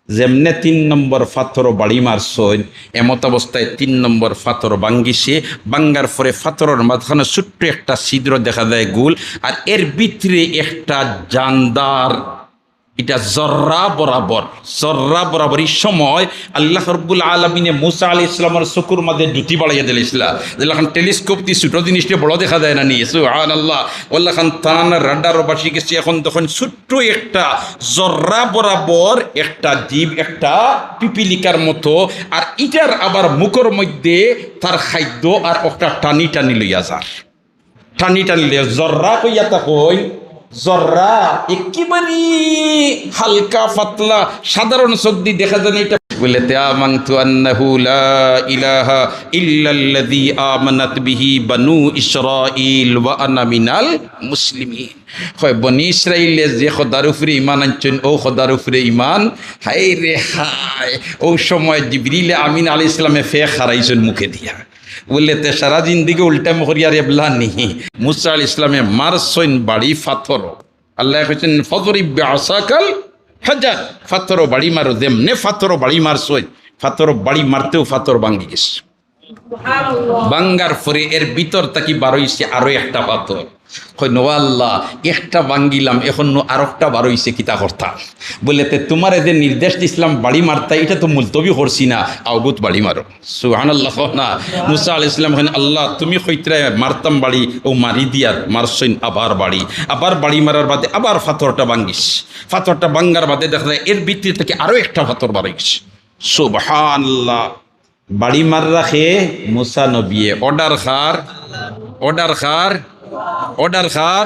যেমনে 3 নম্বর ফাথর বাড়ি মারছইন, এমত অবস্থায় 3 নম্বর ফাথর ভাঙ্গিছে। ভাঙ্গার পরে ফাথরের মাঝখানে ছোট্ট একটা ছিদ্র দেখা যায় গোল, আর এর ভিতরে একটা জানদার, এটা জর্রা বরাবর এই সময় আল্লাহ রব্বুল আলমিনে মুসা আলাইহিস সালামের চকুর মাঝে জুতি বাড়াইয়া দিলেছিলা। যেখান টেলিস্কোপ দিয়ে ছোট জিনিসটা বড় দেখা যায় না নি, সুবহানাল্লাহ। ওল্লাখান তান রাডারও বাসি গেছে, এখন তখন ছোট্ট একটা জর্রা বরাবর একটা জীব, একটা পিপিলিকার মতো, আর ইটার আবার মুখের মধ্যে তার খাদ্য আর একটা টানি টানি লইয়া যার, টানি টানি লইয়া জর্রা কইয়া তা কই, জর্রা একেবারে হালকা পাতলা সাধারণ সর্দি দেখা যায় না। এটা বলে আমানতু আন্নাহু লা ইলাহা ইল্লাল্লাযী আমানাত বিহি বানু ইসরাঈল ওয়া আনা মিনাল মুসলিমিন। হয় বনি ইসরাইলে যে খোদার উপরে ঈমান আনছেন, ও খোদার উপরে ঈমান। হায় রে হায়, ও সময় জিবরিল আমিন আলাইহিস সালামে ফে খারাইছেন মুখে দিয়া, বললে তে সারা জিন্দিগি উল্টা মহরিয়ার এবলা নিহি। মুসা আলাইহিস সালামে মারছইন বাড়ি ফাথর, আল্লাহ কইছেন ফদরিব বিআসাকাল হাজার, ফাথর বাড়ি মারো। যেমনে ফাথর বাড়ি মারছইন, ফাথর বাড়ি মারতেও ফাথর ভাঙ্গি গেছে। বাঙ্গার পরে এর ভিতর থাকি বারোইছে আরো একটা পাথর। কই নো আল্লাহ, একটা ভাঙ্গিলাম, এখন আর একটা বারোইছে, কিতা করতাম? বলে তে তোমার এদের নির্দেশ দিছিলাম বাড়ি মারতা, এটা তো মুলতবি করছি না, আউগুত বাড়ি মারো। সুবহানাল্লাহ না। মুসা আলাইহিস সালাম বলেন আল্লাহ তুমি কইতরা মারতাম বাড়ি, ও মারি দিয়ার মারছইন আবার বাড়ি মারার বাদে আবার ফাথরটা ভাঙ্গিস। ফাথরটা ভাঙ্গার বাদে দেখা যায় এর ভিতর থেকে আরো একটা ফাথর বারোইছে। সুবহানাল্লাহ। বাড়ি মার রাখে মুসা নবিয়ে, অর্ডার খার